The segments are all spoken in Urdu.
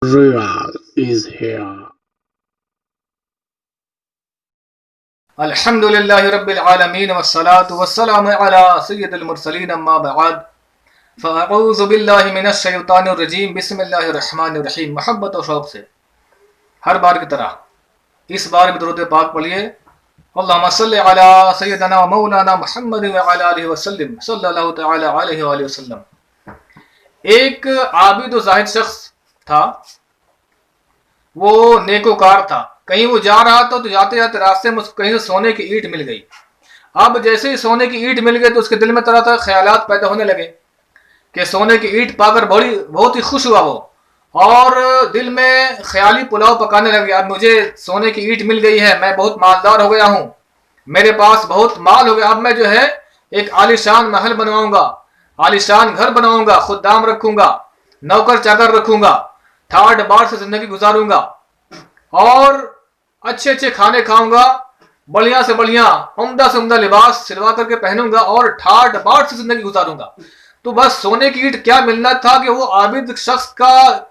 Real is here. الحمد للہ رب العالمین والصلاة والسلام علی سید المرسلین اما بعد فاعوذ باللہ من الشیطان الرجیم بسم اللہ الرحمن الرحیم. محبت و شوق سے ہر بار کی طرح اس بار بھی درود پاک پڑھیے. اللہم صلی علی سیدنا و مولانا محمد وعلی آلہ وسلم صلی اللہ تعالی علیہ وآلہ وسلم. ایک عابد و زاہد شخص تھا، وہ نیکوکار تھا. کہیں وہ جا رہا تھا تو جاتے جاتے راستے میں کہیں سے سونے کی اینٹ مل گئی. اب جیسے ہی سونے کی اینٹ مل گئی تو اس کے دل میں طرح طرح خیالات پیدا ہونے لگے کہ سونے کی اینٹ پا کر بہت ہی خوش ہوا وہ، اور دل میں خیالی پلاؤ پکانے لگے. اب مجھے سونے کی اینٹ مل گئی ہے، میں بہت مالدار ہو گیا ہوں، میرے پاس بہت مال ہو گیا. اب میں جو ہے ایک عالیشان محل بنواؤں گا، عالیشان گھر بناؤں گا، خدام رکھوں گا، نوکر چاکر رکھوں گا، ٹھاٹ باٹ سے زندگی گزاروں گا، اور اچھے اچھے کھانے کھاؤں گا، بڑھیا سے بڑھیا عمدہ سے عمدہ لباس سلوا کر کے پہنوں گا، اور ٹھاٹ باٹ سے زندگی گزاروں گا. تو بس سونے کی اینٹ کیا ملنا تھا کہ وہ عابد شخص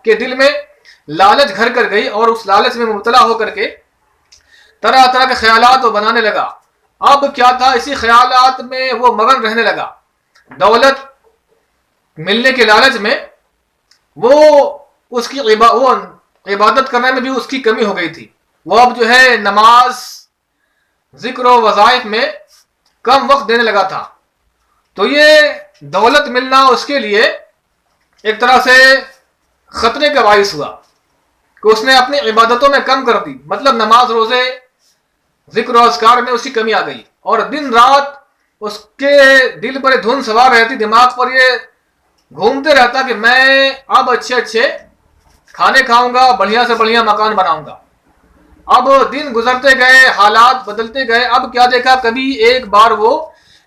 کے دل میں لالچ گھر کر گئی، اور اس لالچ میں مبتلا ہو کر کے طرح طرح کے خیالات وہ بنانے لگا. اب کیا تھا، اسی خیالات میں وہ مگن رہنے لگا. دولت ملنے کے لالچ میں وہ عبادت کرنے میں بھی اس کی کمی ہو گئی تھی. وہ اب جو ہے نماز، ذکر و وظائف میں کم وقت دینے لگا تھا. تو یہ دولت ملنا اس کے لیے ایک طرح سے خطرے کا باعث ہوا کہ اس نے اپنی عبادتوں میں کم کر دی. مطلب نماز، روزے، ذکر و اذکار میں اس کی کمی آ گئی، اور دن رات اس کے دل پر دھن سوار رہتی، دماغ پر یہ گھومتے رہتا کہ میں اب اچھے اچھے کھانے کھاؤں گا، بڑھیا سے بڑھیا مکان بناؤں گا. اب دن گزرتے گئے، حالات بدلتے گئے. اب کیا دیکھا، کبھی ایک بار وہ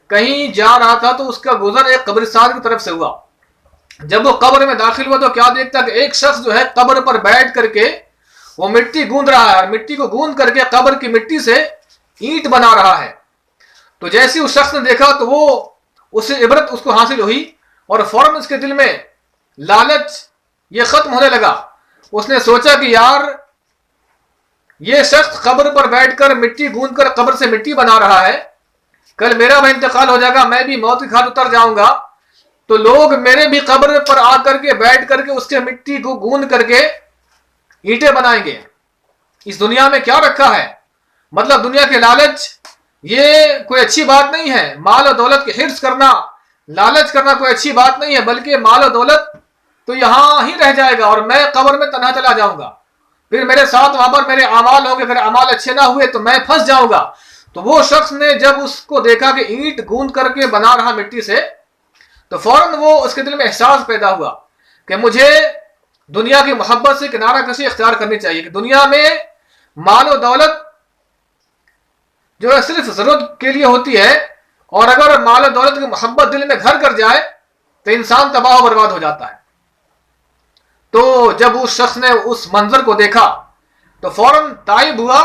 کہیں جا رہا تھا تو اس کا گزر ایک قبرستان کی طرف سے ہوا. جب وہ قبر میں داخل ہوا تو کیا دیکھتا کہ ایک شخص جو ہے قبر پر بیٹھ کر کے وہ مٹی گوند رہا ہے، اور مٹی کو گوند کر کے قبر کی مٹی سے اینٹ بنا رہا ہے. تو جیسے اس شخص نے دیکھا تو وہ اسے عبرت اس کو حاصل ہوئی، اور فوراً اس کے دل میں لالچ یہ ختم ہونے لگا. اس نے سوچا کہ یار، یہ شخص قبر پر بیٹھ کر مٹی گوند کر قبر سے مٹی بنا رہا ہے، کل میرا بھی انتقال ہو جائے گا، میں بھی موت کی گھاٹ اتر جاؤں گا، تو لوگ میرے بھی قبر پر آ کر کے بیٹھ کر کے اس کے مٹی کو گوند کر کے اینٹیں بنائیں گے. اس دنیا میں کیا رکھا ہے؟ مطلب دنیا کے لالچ یہ کوئی اچھی بات نہیں ہے. مال و دولت کے حرص کرنا، لالچ کرنا کوئی اچھی بات نہیں ہے، بلکہ مال و دولت تو یہاں ہی رہ جائے گا، اور میں قبر میں تنہا چلا جاؤں گا. پھر میرے ساتھ وہاں پر میرے اعمال ہوں گے، اگر اعمال اچھے نہ ہوئے تو میں پھنس جاؤں گا. تو وہ شخص نے جب اس کو دیکھا کہ اینٹ گوند کر کے بنا رہا مٹی سے، تو فوراً وہ اس کے دل میں احساس پیدا ہوا کہ مجھے دنیا کی محبت سے کنارہ کشی اختیار کرنی چاہیے، کہ دنیا میں مال و دولت جو ہے صرف ضرورت کے لیے ہوتی ہے، اور اگر مال و دولت کی محبت دل میں گھر کر جائے تو انسان تباہ و برباد ہو جاتا ہے. تو جب اس شخص نے اس منظر کو دیکھا تو فوراً تائب ہوا،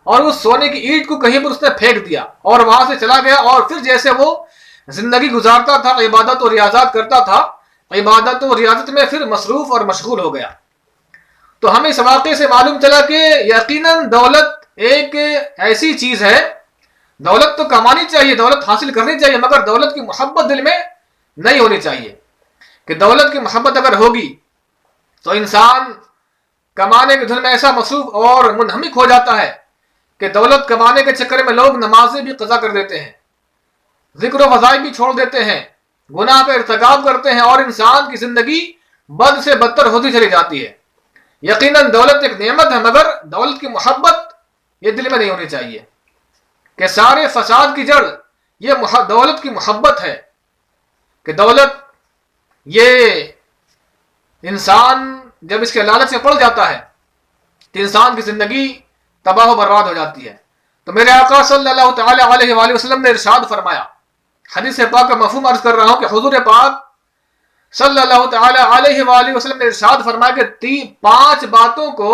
اور اس سونے کی اینٹ کو کہیں پر اس نے پھینک دیا اور وہاں سے چلا گیا. اور پھر جیسے وہ زندگی گزارتا تھا، عبادت و ریاضات کرتا تھا، عبادت و ریاضت میں پھر مصروف اور مشغول ہو گیا. تو ہمیں اس واقعے سے معلوم چلا کہ یقیناً دولت ایک ایسی چیز ہے، دولت تو کمانی چاہیے، دولت حاصل کرنی چاہیے، مگر دولت کی محبت دل میں نہیں ہونی چاہیے. کہ دولت کی محبت اگر ہوگی تو انسان کمانے کے دھن میں ایسا مصروف اور منہمک ہو جاتا ہے کہ دولت کمانے کے چکر میں لوگ نمازیں بھی قضا کر دیتے ہیں، ذکر و وظائف بھی چھوڑ دیتے ہیں، گناہ کا ارتکاب کرتے ہیں، اور انسان کی زندگی بد سے بدتر ہوتی چلی جاتی ہے. یقیناً دولت ایک نعمت ہے، مگر دولت کی محبت یہ دل میں نہیں ہونی چاہیے. کہ سارے فساد کی جڑ یہ دولت کی محبت ہے، کہ دولت یہ انسان جب اس کے لالچ میں پڑ جاتا ہے تو انسان کی زندگی تباہ و برباد ہو جاتی ہے. تو میرے آقا صلی اللہ تعالی علیہ وآلہ وسلم نے ارشاد فرمایا، حدیث پاک کا مفہوم عرض کر رہا ہوں، کہ حضور پاک صلی اللہ تعالی علیہ وآلہ وسلم نے ارشاد فرمایا کہ 5 باتوں کو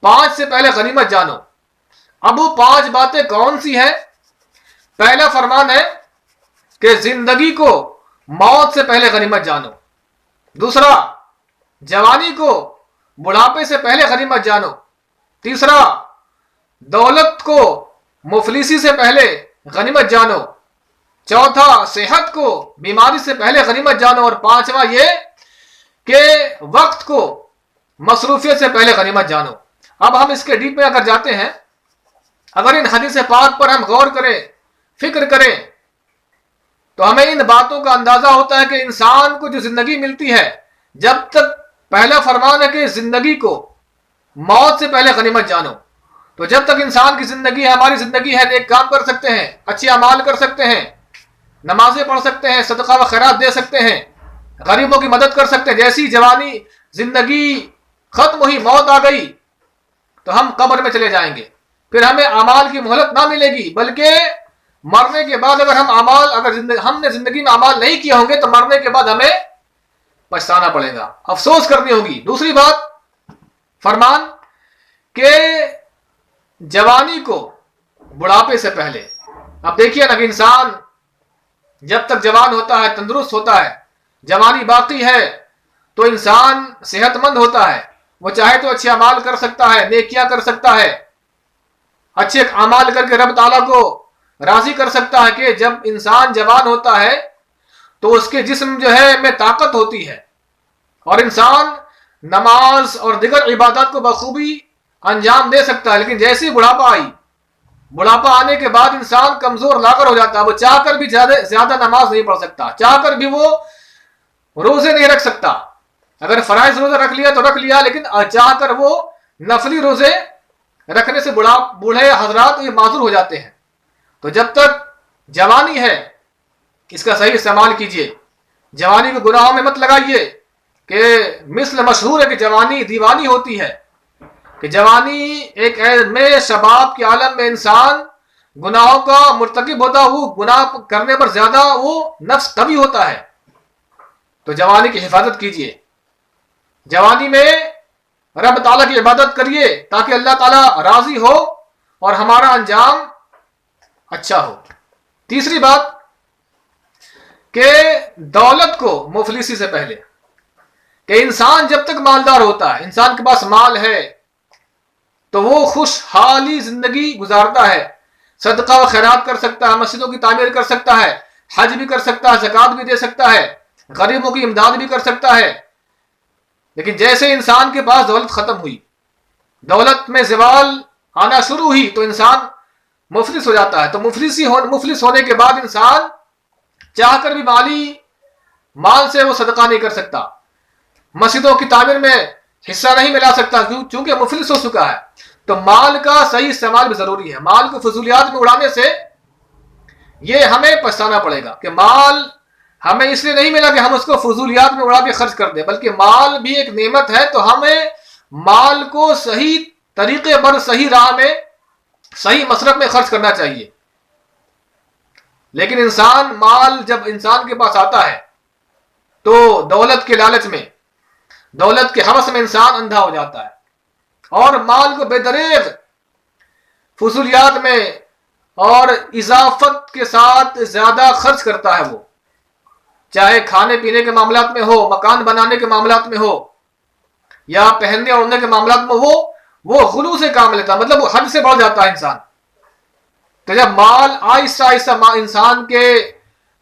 5 سے پہلے غنیمت جانو. اب وہ 5 باتیں کون سی ہیں؟ پہلا فرمان ہے کہ زندگی کو موت سے پہلے غنیمت جانو. دوسرا، جوانی کو بڑھاپے سے پہلے غنیمت جانو. تیسرا دولت کو مفلسی سے پہلے غنیمت جانو. چوتھا صحت کو بیماری سے پہلے غنیمت جانو. اور پانچواں یہ کہ وقت کو مصروفیت سے پہلے غنیمت جانو. اب ہم اس کے ڈیپ میں اگر جاتے ہیں، اگر ان حدیث پاک پر ہم غور کریں، فکر کریں، تو ہمیں ان باتوں کا اندازہ ہوتا ہے کہ انسان کو جو زندگی ملتی ہے، جب تک پہلا فرمان ہے کہ زندگی کو موت سے پہلے غنیمت جانو، تو جب تک انسان کی زندگی ہے، ہماری زندگی ہے، نیک کام کر سکتے ہیں، اچھے اعمال کر سکتے ہیں، نمازیں پڑھ سکتے ہیں، صدقہ و خیرات دے سکتے ہیں، غریبوں کی مدد کر سکتے ہیں. جیسی جوانی زندگی ختم ہوئی، موت آ گئی، تو ہم قبر میں چلے جائیں گے. پھر ہمیں اعمال کی مہلت نہ ملے گی، بلکہ مرنے کے بعد اگر ہم نے زندگی میں اعمال نہیں کیے ہوں گے تو مرنے کے بعد ہمیں پچھتانا پڑے گا، افسوس کرنی ہوگی. دوسری بات فرمان کہ جوانی کو بڑھاپے سے پہلے. اب دیکھیے نا کہ انسان جب تک جوان ہوتا ہے، تندرست ہوتا ہے، جوانی باقی ہے، تو انسان صحت مند ہوتا ہے. وہ چاہے تو اچھے اعمال کر سکتا ہے، نیکیاں کر سکتا ہے، اچھے اعمال کر کے رب تعالیٰ کو راضی کر سکتا ہے. کہ جب انسان جوان ہوتا ہے تو اس کے جسم جو ہے میں طاقت ہوتی ہے، اور انسان نماز اور دیگر عبادات کو بخوبی انجام دے سکتا ہے. لیکن جیسے بڑھاپا آنے کے بعد انسان کمزور لاغر ہو جاتا ہے. وہ چاہ کر بھی زیادہ نماز نہیں پڑھ سکتا، چاہ کر بھی وہ روزے نہیں رکھ سکتا. اگر فرائض روزہ رکھ لیا تو رکھ لیا، لیکن چاہ کر وہ نفلی روزے رکھنے سے بوڑھے حضرات یہ معذور ہو جاتے ہیں. تو جب تک جوانی ہے اس کا صحیح استعمال کیجیے. جوانی کو گناہوں میں مت لگائیے. کہ مثل مشہور ہے کہ جوانی دیوانی ہوتی ہے، کہ جوانی ایک میں شباب کے عالم میں انسان گناہوں کا مرتکب ہوتا، وہ گناہ کرنے پر زیادہ وہ نفس قوی ہوتا ہے. تو جوانی کی حفاظت کیجیے. جوانی میں رب تعالیٰ کی عبادت کریے تاکہ اللہ تعالیٰ راضی ہو اور ہمارا انجام اچھا ہو. تیسری بات کہ دولت کو مفلسی سے پہلے، کہ انسان جب تک مالدار ہوتا ہے، انسان کے پاس مال ہے، تو وہ خوشحالی زندگی گزارتا ہے، صدقہ و خیرات کر سکتا ہے، مسجدوں کی تعمیر کر سکتا ہے، حج بھی کر سکتا ہے، زکوٰۃ بھی دے سکتا ہے، غریبوں کی امداد بھی کر سکتا ہے. لیکن جیسے انسان کے پاس دولت ختم ہوئی، دولت میں زوال آنا شروع ہوئی، تو انسان مفلس ہو جاتا ہے. تو مفلس ہونے کے بعد انسان چاہ کر بھی مال سے وہ صدقہ نہیں کر سکتا، مسجدوں کی تعمیر میں حصہ نہیں ملا سکتا، چونکہ مفلس ہو چکا ہے. تو مال کا صحیح استعمال بھی ضروری ہے. مال کو فضولیات میں اڑانے سے یہ ہمیں پچھتانا پڑے گا کہ مال ہمیں اس لیے نہیں ملا کہ ہم اس کو فضولیات میں اڑا کے خرچ کر دیں، بلکہ مال بھی ایک نعمت ہے. تو ہمیں مال کو صحیح طریقے پر، صحیح راہ میں، صحیح مصرف میں خرچ کرنا چاہیے. لیکن مال جب انسان کے پاس آتا ہے تو دولت کے لالچ میں، دولت کے ہوس میں انسان اندھا ہو جاتا ہے، اور مال کو بے دریغ فضولیات میں اور اضافت کے ساتھ زیادہ خرچ کرتا ہے. وہ چاہے کھانے پینے کے معاملات میں ہو، مکان بنانے کے معاملات میں ہو، یا پہننے اور اڑنے کے معاملات میں، وہ غلو سے کام لیتا، مطلب وہ حد سے بڑھ جاتا ہے انسان. تو جب مال آہستہ آہستہ انسان کے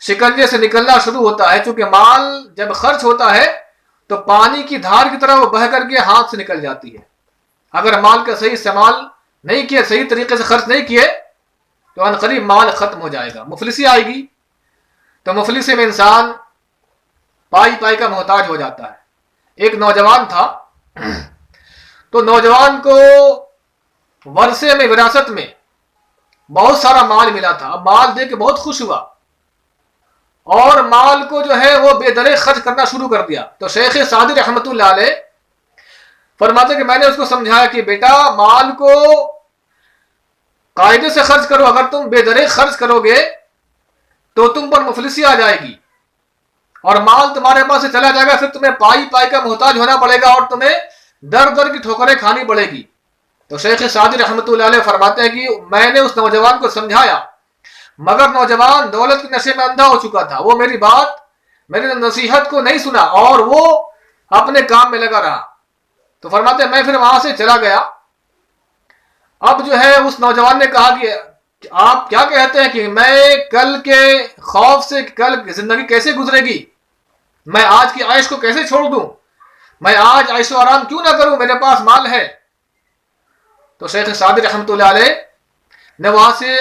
شکنجے سے نکلنا شروع ہوتا ہے، چونکہ مال جب خرچ ہوتا ہے تو پانی کی دھار کی طرح وہ بہہ کر کے ہاتھ سے نکل جاتی ہے. اگر مال کا صحیح استعمال نہیں کیے، صحیح طریقے سے خرچ نہیں کیے، تو عنقریب مال ختم ہو جائے گا، مفلسی آئے گی. تو مفلسی میں انسان پائی کا محتاج ہو جاتا ہے. ایک نوجوان تھا، تو نوجوان کو ورثے میں، وراثت میں بہت سارا مال ملا تھا. اب مال دے کے بہت خوش ہوا، اور مال کو جو ہے وہ بے دریغ خرچ کرنا شروع کر دیا. تو شیخ سعدی رحمۃ اللہ علیہ فرماتے کہ میں نے اس کو سمجھایا کہ بیٹا، مال کو قاعدے سے خرچ کرو. اگر تم بے دریغ خرچ کرو گے تو تم پر مفلسی آ جائے گی، اور مال تمہارے پاس سے چلا جائے گا. پھر تمہیں پائی کا محتاج ہونا پڑے گا، اور تمہیں در کی ٹھوکریں کھانی پڑے گی. تو شیخ سعدی رحمۃ اللہ علیہ فرماتے ہیں کہ میں نے اس نوجوان کو سمجھایا، مگر نوجوان دولت کے نشے میں اندھا ہو چکا تھا. وہ میری نصیحت کو نہیں سنا، اور وہ اپنے کام میں لگا رہا. تو فرماتے ہیں میں پھر وہاں سے چلا گیا. اب جو ہے اس نوجوان نے کہا کہ آپ کیا کہتے ہیں کہ میں کل کے خوف سے کل زندگی کیسے گزرے گی, میں آج کی عائش کو کیسے چھوڑ دوں, میں آج عیش و آرام کیوں نہ کروں, میرے پاس مال ہے. تو شیخ سعدی رحمۃ اللہ علیہ نے وہاں سے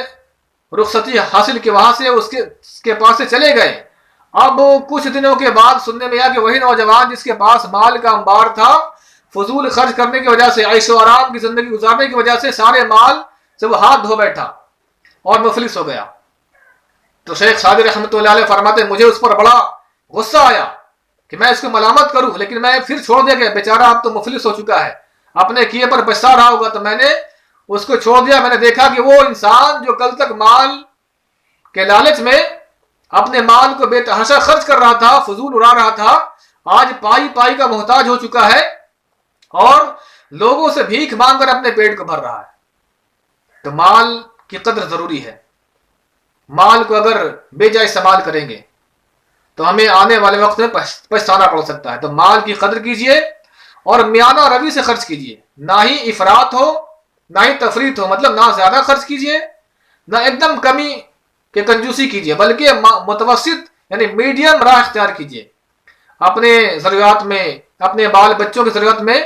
رخصتی حاصل کی, وہاں سے اس کے پاس سے چلے گئے. اب کچھ دنوں کے بعد سننے میں آیا کہ وہی نوجوان جس کے پاس مال کا انبار تھا, فضول خرچ کرنے کی وجہ سے, عیش و آرام کی زندگی گزارنے کی وجہ سے سارے مال سے وہ ہاتھ دھو بیٹھا اور مفلس ہو گیا. تو شیخ سعدی رحمۃ اللہ علیہ فرماتے مجھے اس پر بڑا غصہ آیا کہ میں اس کو ملامت کروں, لیکن میں پھر چھوڑ دیا کہ بیچارہ اب تو مفلس ہو چکا ہے, اپنے کیے پر پچھتا رہا ہوگا, تو میں نے اس کو چھوڑ دیا. میں نے دیکھا کہ وہ انسان جو کل تک مال کے لالچ میں اپنے مال کو بے تحاشا خرچ کر رہا تھا, فضول اڑا رہا تھا, آج پائی پائی کا محتاج ہو چکا ہے اور لوگوں سے بھیک مانگ کر اپنے پیٹ کو بھر رہا ہے. تو مال کی قدر ضروری ہے. مال کو اگر بے جا استعمال کریں گے تو ہمیں آنے والے وقت میں پچھتانا پڑ سکتا ہے. تو مال کی قدر کیجئے اور میانہ روی سے خرچ کیجئے, نہ ہی افراط ہو نہ ہی تفریط ہو, مطلب نہ زیادہ خرچ کیجئے نہ ایک دم کمی کہ کنجوسی کیجئے, بلکہ متوسط یعنی میڈیم راہ اختیار کیجئے. اپنے ضروریات میں, اپنے بال بچوں کی ضرورت میں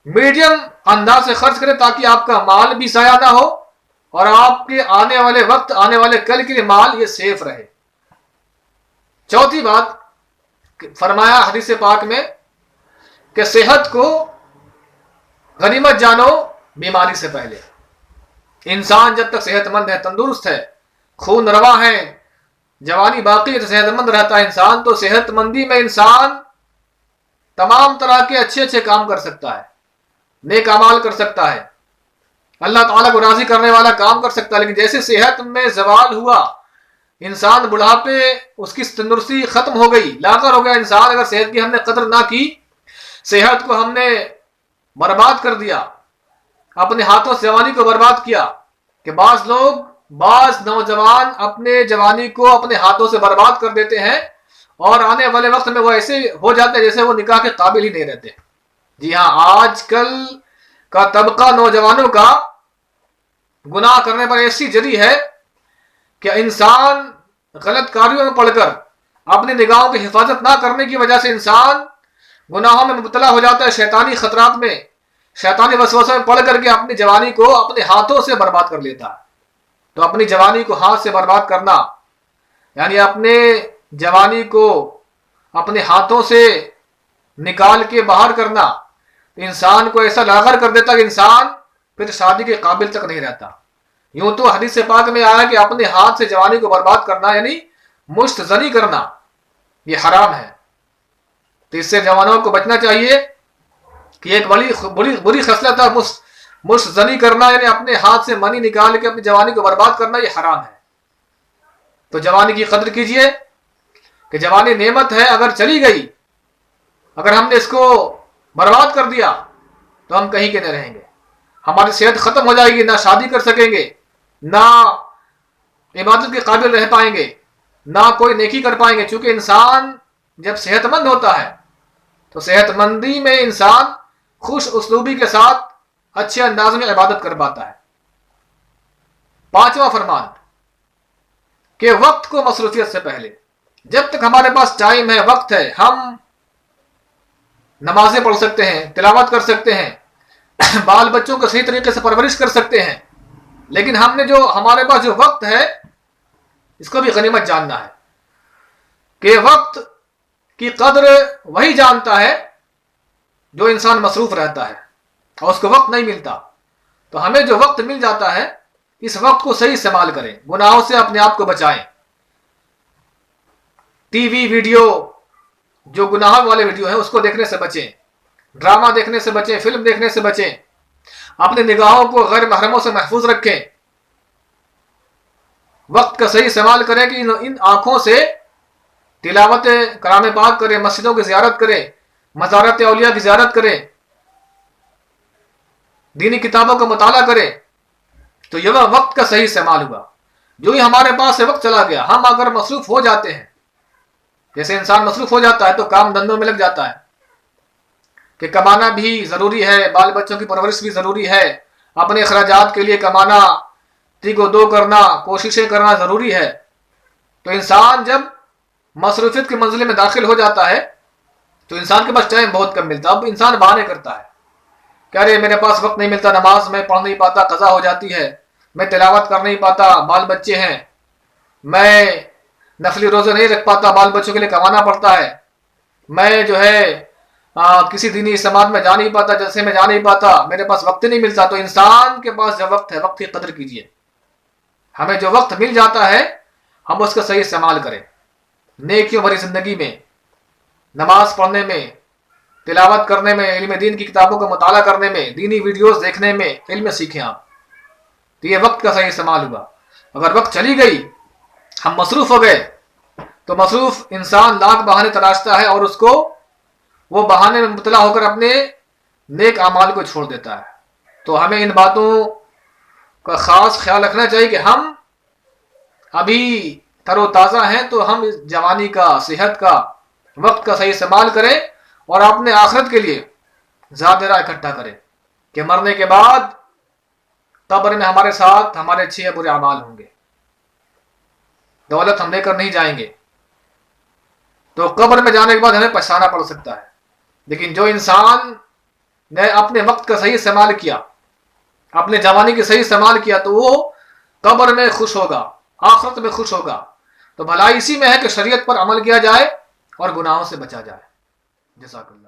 میڈیم انداز سے خرچ کریں تاکہ آپ کا مال بھی ضائع نہ ہو اور آپ کے آنے والے وقت, آنے والے کل کے لیے مال یہ سیف رہے. چوتھی بات فرمایا حدیث پاک میں کہ صحت کو غنیمت جانو بیماری سے پہلے. انسان جب تک صحت مند ہے, تندرست ہے, خون رواں ہے, جوانی باقی ہے, تو صحت مند رہتا ہے انسان. تو صحت مندی میں انسان تمام طرح کے اچھے اچھے کام کر سکتا ہے, نیک اعمال کر سکتا ہے, اللہ تعالیٰ کو راضی کرنے والا کام کر سکتا ہے. لیکن جیسے صحت میں زوال ہوا, انسان بڑھاپے اس کی تندرستی ختم ہو گئی, لاغر ہو گیا انسان, اگر صحت کی ہم نے قدر نہ کی, صحت کو ہم نے برباد کر دیا, اپنے ہاتھوں سے جوانی کو برباد کیا. کہ بعض نوجوان اپنے جوانی کو اپنے ہاتھوں سے برباد کر دیتے ہیں اور آنے والے وقت میں وہ ایسے ہو جاتے ہیں جیسے وہ نکاح کے قابل ہی نہیں رہتے. جی ہاں, آج کل کا طبقہ نوجوانوں کا گناہ کرنے پر ایسی جری ہے کہ انسان غلط کاریوں میں پڑھ کر اپنی نگاہوں کی حفاظت نہ کرنے کی وجہ سے انسان گناہوں میں مبتلا ہو جاتا ہے, شیطانی خطرات میں, شیطانی وسوسوں میں پڑھ کر کے اپنی جوانی کو اپنے ہاتھوں سے برباد کر لیتا ہے. تو اپنی جوانی کو ہاتھ سے برباد کرنا یعنی اپنے جوانی کو اپنے ہاتھوں سے نکال کے باہر کرنا انسان کو ایسا لاغر کر دیتا کہ انسان پھر شادی کے قابل تک نہیں رہتا. یوں تو حدیث پاک میں آیا کہ اپنے ہاتھ سے جوانی کو برباد کرنا یعنی مشت زنی کرنا یہ حرام ہے. تو اس سے جوانوں کو بچنا چاہیے کہ ایک بری خصلت ہے مشت زنی کرنا, یعنی اپنے ہاتھ سے منی نکال کے اپنی جوانی کو برباد کرنا, یہ حرام ہے. تو جوانی کی قدر کیجئے کہ جوانی نعمت ہے, اگر چلی گئی, اگر ہم نے اس کو برباد کر دیا تو ہم کہیں کے نہیں رہیں گے, ہماری صحت ختم ہو جائے گی, نہ شادی کر سکیں گے, نہ عبادت کے قابل رہ پائیں گے, نہ کوئی نیکی کر پائیں گے. چونکہ انسان جب صحت مند ہوتا ہے تو صحت مندی میں انسان خوش اسلوبی کے ساتھ اچھے انداز میں عبادت کر پاتا ہے. پانچواں فرمان کہ وقت کو مصروفیت سے پہلے, جب تک ہمارے پاس ٹائم ہے, وقت ہے, ہم نمازیں پڑھ سکتے ہیں, تلاوت کر سکتے ہیں, بال بچوں کو صحیح طریقے سے پرورش کر سکتے ہیں. لیکن ہم نے جو ہمارے پاس جو وقت ہے اس کو بھی غنیمت جاننا ہے کہ وقت کی قدر وہی جانتا ہے جو انسان مصروف رہتا ہے اور اس کو وقت نہیں ملتا. تو ہمیں جو وقت مل جاتا ہے اس وقت کو صحیح استعمال کریں, گناہوں سے اپنے آپ کو بچائیں. ٹی وی ویڈیو جو گناہ والے ویڈیو ہیں اس کو دیکھنے سے بچیں, ڈرامہ دیکھنے سے بچیں, فلم دیکھنے سے بچیں, اپنے نگاہوں کو غیر محرموں سے محفوظ رکھیں. وقت کا صحیح استعمال کریں کہ ان آنکھوں سے تلاوت کلام پاک کریں, مسجدوں کی زیارت کریں, مزارات اولیاء کی زیارت کریں, دینی کتابوں کا مطالعہ کریں. تو یہ وقت کا صحیح استعمال ہوا. جو ہی ہمارے پاس سے وقت چلا گیا, ہم اگر مصروف ہو جاتے ہیں, جیسے انسان مصروف ہو جاتا ہے تو کام دھندوں میں لگ جاتا ہے, کہ کمانا بھی ضروری ہے، بال بچوں کی پرورش بھی ضروری ہے، اپنے اخراجات کے لیے کمانا، تیگ و دو کرنا، کوششیں کرنا ضروری ہے، تو انسان جب مصروفیت کے منزل میں داخل ہو جاتا ہے تو انسان کے پاس ٹائم بہت کم ملتا ہے۔ اب انسان بہانے کرتا ہے کہ ارے میرے پاس وقت نہیں ملتا، نماز میں پڑھ نہیں پاتا، قضا ہو جاتی ہے، میں تلاوت کر نہیں پاتا، بال بچے ہیں، میں نفلی روزے نہیں رکھ پاتا، بال بچوں کے لیے کمانا پڑتا ہے، میں جو ہے کسی دینی اجتماعات میں جا نہیں پاتا، جلسے میں جا نہیں پاتا، میرے پاس وقت نہیں ملتا۔ تو انسان کے پاس جو وقت ہے، وقت کی قدر کیجیے۔ ہمیں جو وقت مل جاتا ہے ہم اس کا صحیح استعمال کریں، نیکیوں بھری زندگی میں، نماز پڑھنے میں، تلاوت کرنے میں، علم دین کی کتابوں کا مطالعہ کرنے میں، دینی ویڈیوز دیکھنے میں، علم سیکھیں آپ، تو یہ وقت کا صحیح استعمال ہوا۔ اگر وقت چلی گئی، ہم مصروف ہو گئے، تو مصروف انسان لاکھ بہانے تلاشتا ہے اور اس کو وہ بہانے میں مبتلا ہو کر اپنے نیک اعمال کو چھوڑ دیتا ہے۔ تو ہمیں ان باتوں کا خاص خیال رکھنا چاہیے کہ ہم ابھی تر و تازہ ہیں، تو ہم اس جوانی کا، صحت کا، وقت کا صحیح استعمال کریں اور اپنے آخرت کے لیے زیادہ اکٹھا کریں کہ مرنے کے بعد قبر میں ہمارے ساتھ ہمارے اچھے یا برے اعمال ہوں گے۔ دولت ہم لے کر نہیں جائیں گے، تو قبر میں جانے کے بعد ہمیں پچھتانا پڑ سکتا ہے، لیکن جو انسان نے اپنے وقت کا صحیح استعمال کیا، اپنے جوانی کا صحیح استعمال کیا، تو وہ قبر میں خوش ہوگا، آخرت میں خوش ہوگا۔ تو بھلائی اسی میں ہے کہ شریعت پر عمل کیا جائے اور گناہوں سے بچا جائے۔ جزاک اللہ۔